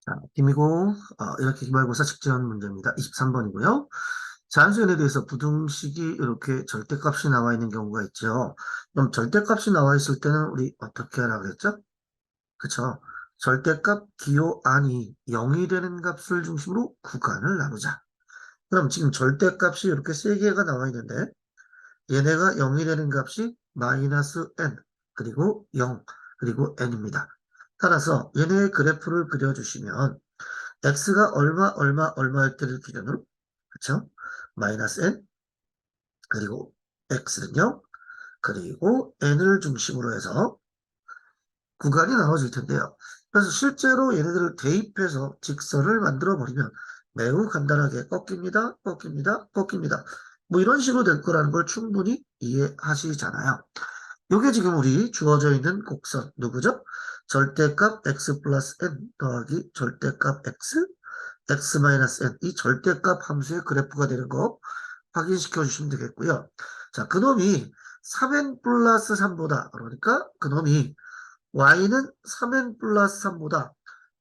자, 김이고, 이렇게 기말고사 직전 문제입니다. 23번이고요. 자연수연에 대해서 부등식이 이렇게 절대값이 나와 있는 경우가 있죠. 그럼 절대값이 나와 있을 때는 우리 어떻게 하라 그랬죠? 그쵸? 절대값 기호 안이 0이 되는 값을 중심으로 구간을 나누자. 그럼 지금 절대값이 이렇게 세 개가 나와 있는데, 얘네가 0이 되는 값이 마이너스 n, 그리고 0, 그리고 n입니다. 따라서 얘네의 그래프를 그려주시면, x가 얼마일 때를 기준으로, 그쵸? 마이너스 n, 그리고 x는 0, 그리고 n을 중심으로 해서 구간이 나눠질 텐데요. 그래서 실제로 얘네들을 대입해서 직선을 만들어 버리면 매우 간단하게 꺾입니다, 꺾입니다, 꺾입니다. 뭐 이런 식으로 될 거라는 걸 충분히 이해하시잖아요. 이게 지금 우리 주어져 있는 곡선 누구죠? 절대값 x 플러스 n 더하기 절대값 x, x 마이너스 n, 이 절대값 함수의 그래프가 되는 거 확인시켜 주시면 되겠고요. 자, 그놈이 3n 플러스 3보다, 그러니까 그놈이 y는 3n 플러스 3보다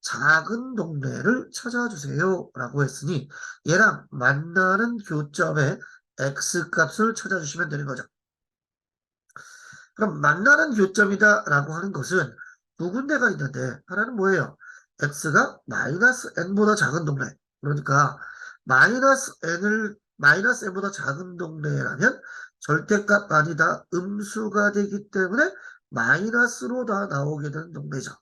작은 동네를 찾아주세요 라고 했으니 얘랑 만나는 교점의 x값을 찾아주시면 되는 거죠. 그럼 만나는 교점이다 라고 하는 것은 두 군데가 있는데 하나는 뭐예요? x가 마이너스 n보다 작은 동네. 그러니까 마이너스 n보다 작은 동네라면 절대값 아니다 음수가 되기 때문에 마이너스로 다 나오게 되는 동네죠.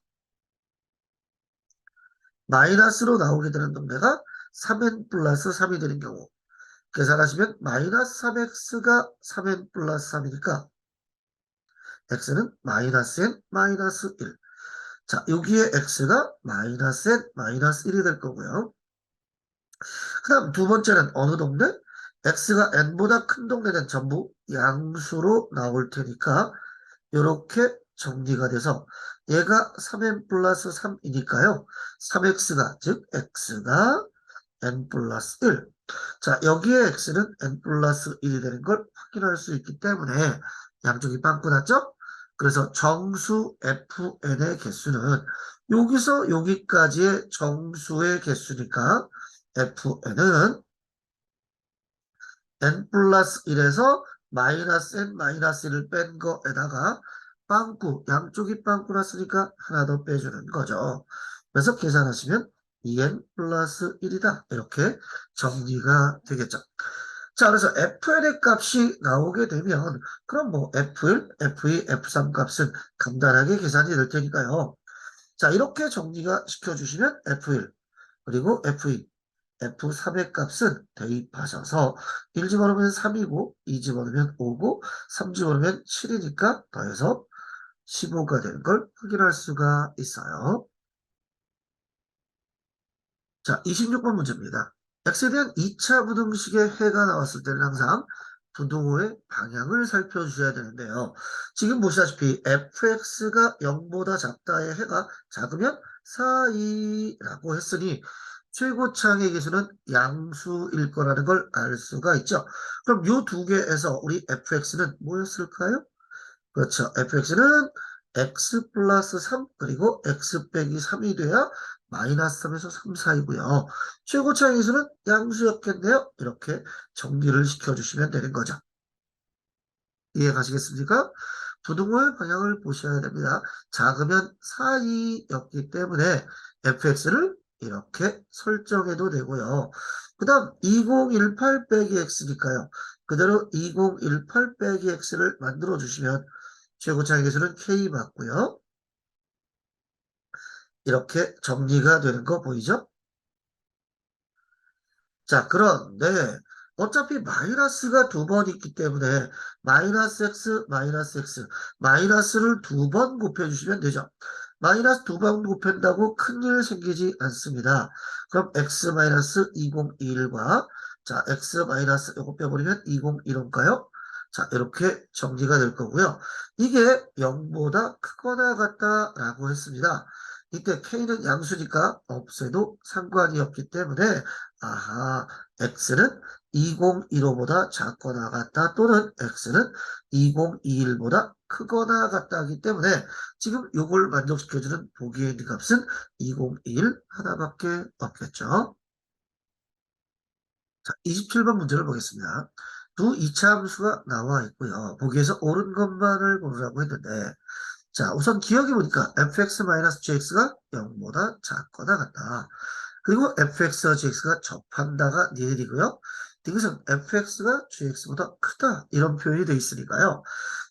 마이너스로 나오게 되는 동네가 3n 플러스 3이 되는 경우 계산하시면 마이너스 3x가 3n 플러스 3이니까 x는 마이너스 n 마이너스 1. 자, 여기에 x가 마이너스 n 마이너스 1이 될 거고요. 그 다음 두 번째는 어느 동네? x가 n보다 큰 동네는 전부 양수로 나올 테니까 이렇게 정리가 돼서 얘가 3n 플러스 3이니까요. 3x가 즉 x가 n 플러스 1. 자, 여기에 x는 n 플러스 1이 되는 걸 확인할 수 있기 때문에 양쪽이 빵꾸 났죠? 그래서 정수 fn의 개수는 여기서 여기까지의 정수의 개수니까 fn은 n 플러스 1에서 마이너스 n 마이너스 1을 뺀 거에다가 빵꾸, 양쪽이 빵꾸 났으니까 하나 더 빼주는 거죠. 그래서 계산하시면 2n 플러스 1이다. 이렇게 정리가 되겠죠. 자, 그래서 fn의 값이 나오게 되면 그럼 뭐 f1, f2, f3 값은 간단하게 계산이 될 테니까요. 자, 이렇게 정리가 시켜주시면 f1, 그리고 f2, F3의 값은 대입하셔서 1 집어넣으면 3이고 2 집어넣으면 5고 3 집어넣으면 7이니까 더해서 15가 되는 걸 확인할 수가 있어요. 자, 26번 문제입니다. x에 대한 2차 부등식의 해가 나왔을 때는 항상 부등호의 방향을 살펴주셔야 되는데요. 지금 보시다시피 fx가 0보다 작다의 해가 작으면 4이라고 했으니 최고차항의 개수는 양수일 거라는 걸 알 수가 있죠. 그럼 이 두 개에서 우리 fx는 뭐였을까요? 그렇죠. fx는 x 플러스 3 그리고 x 빼기 3이 돼야 마이너스 3에서 3 사이고요. 최고차항의 수는 양수였겠네요. 이렇게 정리를 시켜주시면 되는 거죠. 이해 가시겠습니까? 부등호의 방향을 보셔야 됩니다. 작으면 4이였기 때문에 fx를 이렇게 설정해도 되고요. 그 다음 2018 빼기 x니까요. 그대로 2018 빼기 x를 만들어 주시면 최고차항의 개수는 k 맞고요. 이렇게 정리가 되는 거 보이죠? 자, 그런데 어차피 마이너스가 두 번 있기 때문에 마이너스 x, 마이너스 x, 마이너스를 두 번 곱해주시면 되죠. 마이너스 두 번 곱한다고 큰일 생기지 않습니다. 그럼 x 마이너스 2021과 자, x 마이너스 이거 빼버리면 2015인가요? 자, 이렇게 정리가 될 거고요. 이게 0보다 크거나 같다라고 했습니다. 이때 k는 양수니까 없애도 상관이 없기 때문에 아하, x는 2015보다 작거나 같다 또는 x는 2021보다 크거나 같다 하기 때문에 지금 요걸 만족시켜주는 보기에 있는 값은 201 하나밖에 없겠죠. 자, 27번 문제를 보겠습니다. 두 이차 함수가 나와 있고요. 보기에서 옳은 것만을 고르라고 했는데, 자, 우선 기억해 보니까 fx-gx가 0보다 작거나 같다. 그리고 fx와 gx가 접한다가 니은이고요. 이것은 fx가 gx보다 크다 이런 표현이 되어 있으니까요.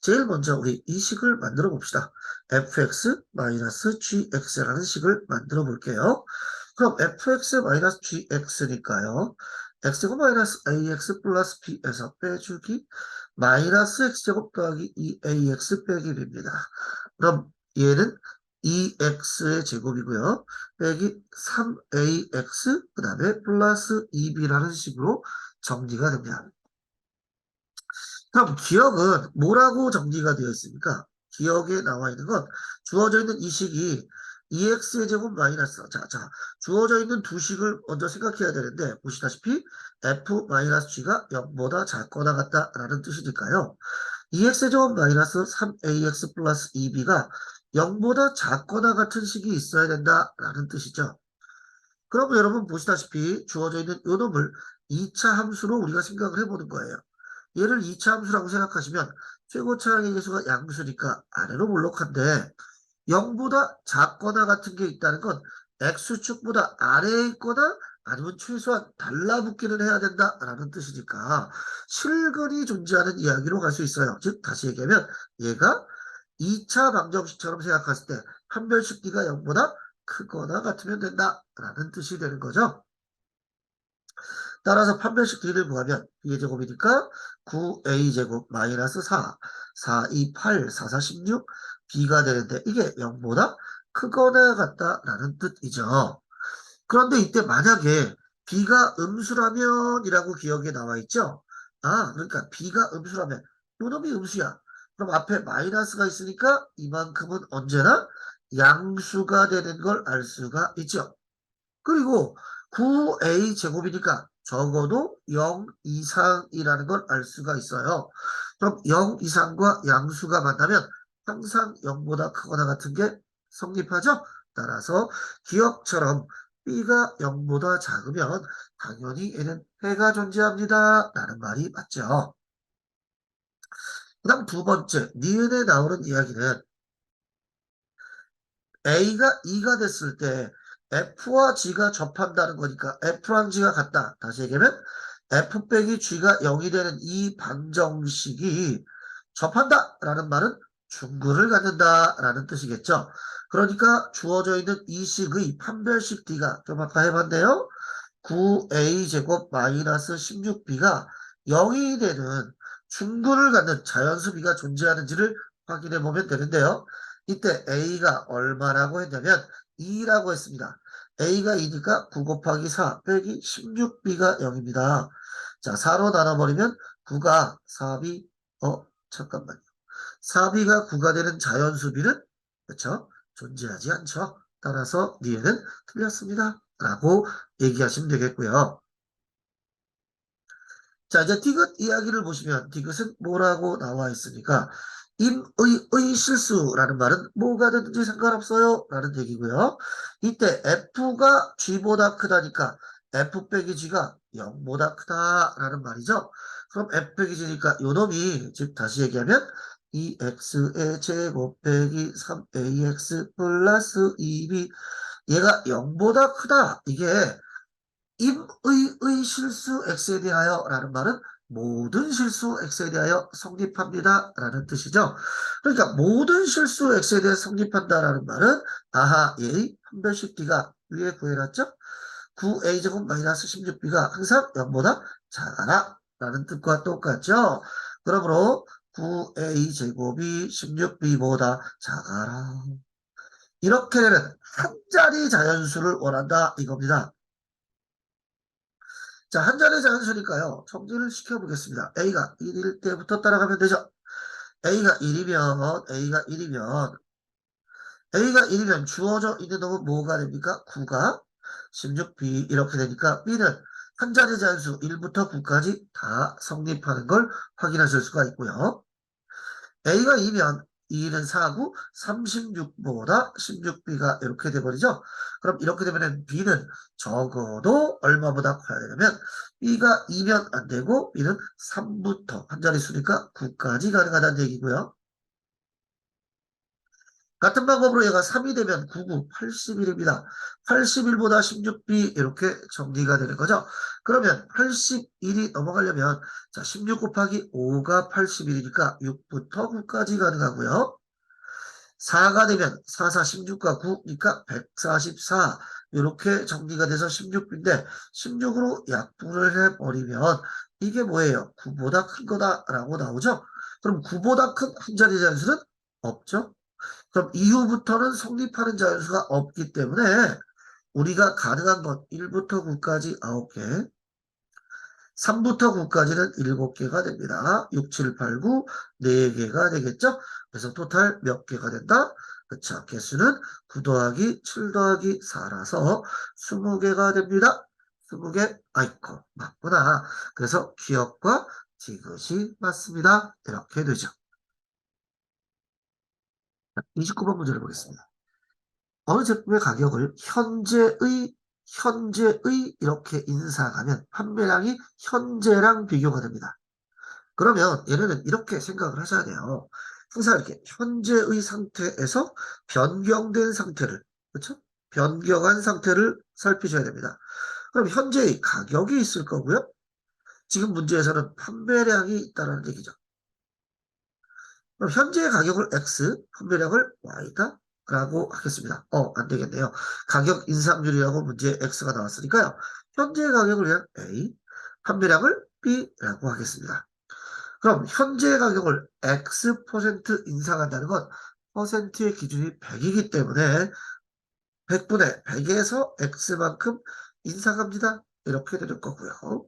제일 먼저 우리 이 식을 만들어 봅시다. fx-gx라는 식을 만들어 볼게요. 그럼 fx-gx니까요. x제곱 마이너스 ax 플러스 b에서 빼주기 마이너스 x제곱 더하기 2ax 빼기 b입니다. 그럼 얘는 2x의 제곱이고요. 빼기 3ax 그 다음에 플러스 2b라는 식으로 정리가 됩니다. 그럼 기억은 뭐라고 정리가 되어 있습니까? 기억에 나와 있는 건 주어져 있는 이 식이 2x의 제곱 마이너스 자 주어져 있는 두 식을 먼저 생각해야 되는데 보시다시피 f-g가 0보다 작거나 같다라는 뜻이니까요. 2x의 제곱 마이너스 3ax 플러스 2b가 0보다 작거나 같은 식이 있어야 된다라는 뜻이죠. 그럼 여러분 보시다시피 주어져 있는 요 놈을 2차 함수로 우리가 생각을 해보는 거예요. 얘를 2차 함수라고 생각하시면 최고차항의 계수가 양수니까 아래로 몰록한데 0보다 작거나 같은 게 있다는 건 x축보다 아래에 있거나 아니면 최소한 달라붙기는 해야 된다라는 뜻이니까 실근이 존재하는 이야기로 갈 수 있어요. 즉 다시 얘기하면 얘가 2차 방정식처럼 생각했을 때 판별식 d가 0보다 크거나 같으면 된다라는 뜻이 되는 거죠. 따라서 판별식 d를 구하면 b의 제곱이니까 9a제곱 마이너스 4, 4, 2, 8, 4, 4, 16 b가 되는데 이게 0보다 크거나 같다라는 뜻이죠. 그런데 이때 만약에 b가 음수라면 이라고 기억에 나와 있죠. 아 그러니까 b가 음수라면 요놈이 음수야. 그럼 앞에 마이너스가 있으니까 이만큼은 언제나 양수가 되는 걸 알 수가 있죠. 그리고 9a 제곱이니까 적어도 0 이상이라는 걸 알 수가 있어요. 그럼 0 이상과 양수가 만나면 항상 0보다 크거나 같은 게 성립하죠. 따라서 기억처럼 b가 0보다 작으면 당연히 얘는 해가 존재합니다. 라는 말이 맞죠. 그 다음 두 번째, 니은에 나오는 이야기는 A가 2가 됐을 때 F와 G가 접한다는 거니까 F랑 G가 같다. 다시 얘기하면 F 빼기 G가 0이 되는 이 방정식이 접한다라는 말은 중근을 갖는다라는 뜻이겠죠. 그러니까 주어져 있는 이 식의 판별식 D가 좀 아까 해봤네요. 9a제곱 마이너스 16b가 0이 되는 중근을 갖는 자연수 b가 존재하는지를 확인해 보면 되는데요. 이때 a가 얼마라고 했냐면 2라고 했습니다. a가 2니까 9 곱하기 4 빼기 16b가 0입니다. 자, 4로 나눠버리면 9가 4b, 잠깐만요. 4b가 9가 되는 자연수 b는 그렇죠? 존재하지 않죠. 따라서 니에는 틀렸습니다. 라고 얘기하시면 되겠고요. 자, 이제 디귿 이야기를 보시면 디귿은 뭐라고 나와 있습니까? 임의 실수라는 말은 뭐가 되든지 상관없어요 라는 얘기고요. 이때 F가 G보다 크다니까 F 빼기 G가 0보다 크다라는 말이죠. 그럼 F 빼기 G니까 요놈이 즉 다시 얘기하면 2x의 제곱 빼기 3ax 플러스 2b 얘가 0보다 크다. 이게 임의의 실수 x에 대하여 라는 말은 모든 실수 x에 대하여 성립합니다 라는 뜻이죠. 그러니까 모든 실수 x에 대해 성립한다라는 말은 아하 얘의 판별식 d가 위에 구해놨죠. 9a제곱 마이너스 16b가 항상 0보다 작아라 라는 뜻과 똑같죠. 그러므로 9a제곱이 16b보다 작아라. 이렇게 되면 한 자리 자연수를 원한다 이겁니다. 자, 한 자리 자연수니까요. 정리를 시켜보겠습니다. A가 1일 때부터 따라가면 되죠. A가 1이면 A가 1이면 주어져 있는 놈은 뭐가 됩니까? 9가 16B 이렇게 되니까 B는 한 자리 자연수 1부터 9까지 다 성립하는 걸 확인하실 수가 있고요. A가 2면 2는 4고 36보다 16b가 이렇게 돼버리죠. 그럼 이렇게 되면 b는 적어도 얼마보다 커야 되냐면 b가 2면 안 되고 b는 3부터 한 자릿수니까 9까지 가능하다는 얘기고요. 같은 방법으로 얘가 3이 되면 99, 81입니다. 81보다 16b 이렇게 정리가 되는 거죠. 그러면 81이 넘어가려면 자 16 곱하기 5가 81이니까 6부터 9까지 가능하고요. 4가 되면 4, 4, 16과 9니까 144 이렇게 정리가 돼서 16인데 16으로 약분을 해버리면 이게 뭐예요? 9보다 큰 거다라고 나오죠? 그럼 9보다 큰 한 자리 잔수는 없죠? 그럼 이후부터는 성립하는 자연수가 없기 때문에 우리가 가능한 건 1부터 9까지 9개, 3부터 9까지는 7개가 됩니다. 6, 7, 8, 9, 4개가 되겠죠? 그래서 토탈 몇 개가 된다? 그쵸. 개수는 9 더하기 7 더하기 4라서 20개가 됩니다. 20개, 아이고, 맞구나. 그래서 기억과 디귿이 맞습니다. 이렇게 되죠. 29번 문제를 보겠습니다. 어느 제품의 가격을 현재의 이렇게 인상하면 판매량이 현재랑 비교가 됩니다. 그러면 얘네는 이렇게 생각을 하셔야 돼요. 항상 이렇게 현재의 상태에서 변경된 상태를, 그렇죠? 변경한 상태를 살피셔야 됩니다. 그럼 현재의 가격이 있을 거고요. 지금 문제에서는 판매량이 있다는 얘기죠. 그럼 현재 가격을 X, 판매량을 Y다? 라고 하겠습니다. 안 되겠네요. 가격 인상률이라고 문제에 X가 나왔으니까요. 현재 가격을 그냥 A, 판매량을 B라고 하겠습니다. 그럼 현재 가격을 X% 인상한다는 건 퍼센트의 기준이 100이기 때문에 100분의 100에서 X만큼 인상합니다. 이렇게 되는 거고요.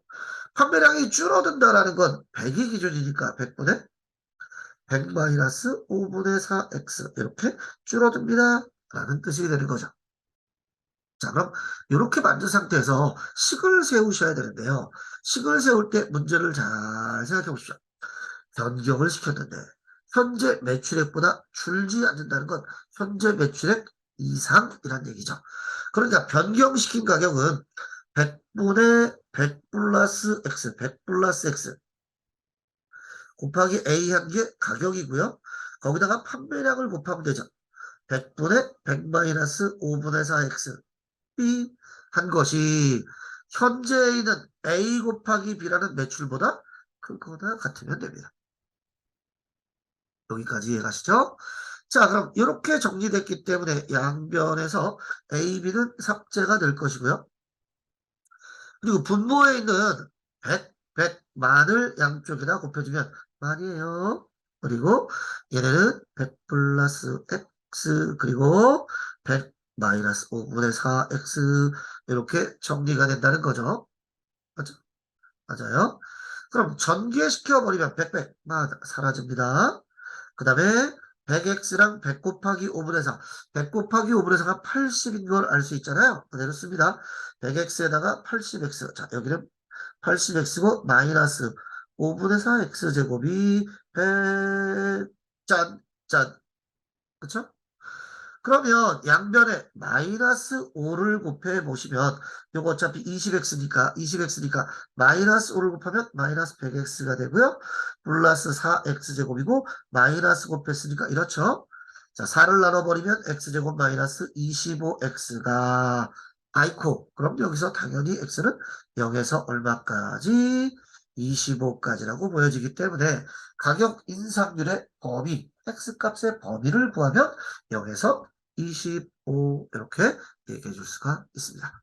판매량이 줄어든다라는 건 100이 기준이니까 100분의 100-5분의 4x 이렇게 줄어듭니다. 라는 뜻이 되는 거죠. 자, 그럼 이렇게 만든 상태에서 식을 세우셔야 되는데요. 식을 세울 때 문제를 잘 생각해 보십시오. 변경을 시켰는데 현재 매출액보다 줄지 않는다는 건 현재 매출액 이상이란 얘기죠. 그러니까 변경시킨 가격은 100분의 100 플러스 x, 100 플러스 x 곱하기 A 한 개 가격이고요. 거기다가 판매량을 곱하면 되죠. 100분의 100-5분의 4x B 한 것이 현재에 있는 A 곱하기 B라는 매출보다 크거나 같으면 됩니다. 여기까지 이해가시죠? 자, 그럼 이렇게 정리됐기 때문에 양변에서 A, B는 삭제가 될 것이고요. 그리고 분모에 있는 100, 만을 양쪽에다 곱해주면 만이에요. 그리고 얘네는 100 플러스 x 그리고 100 마이너스 5분의 4x 이렇게 정리가 된다는 거죠. 맞죠? 맞아요. 그럼 전개시켜버리면 100, 사라집니다. 그 다음에 100x랑 100 곱하기 5분의 4. 100 곱하기 5분의 4가 80인 걸 알 수 있잖아요. 그대로 씁니다. 100x에다가 80x. 자, 여기는 80x고 마이너스 5분의 4x 제곱이 100, 짠. 그쵸? 그러면 양변에 마이너스 5를 곱해 보시면 요거 어차피 20x니까 마이너스 5를 곱하면 마이너스 100x가 되고요. 플러스 4x 제곱이고 마이너스 곱했으니까 이렇죠. 자, 4를 나눠버리면 x제곱 마이너스 25x가 아이코. 그럼 여기서 당연히 x는 0에서 얼마까지? 25까지라고 보여지기 때문에 가격 인상률의 범위, x값의 범위를 구하면 0에서 25 이렇게 얘기해 줄 수가 있습니다.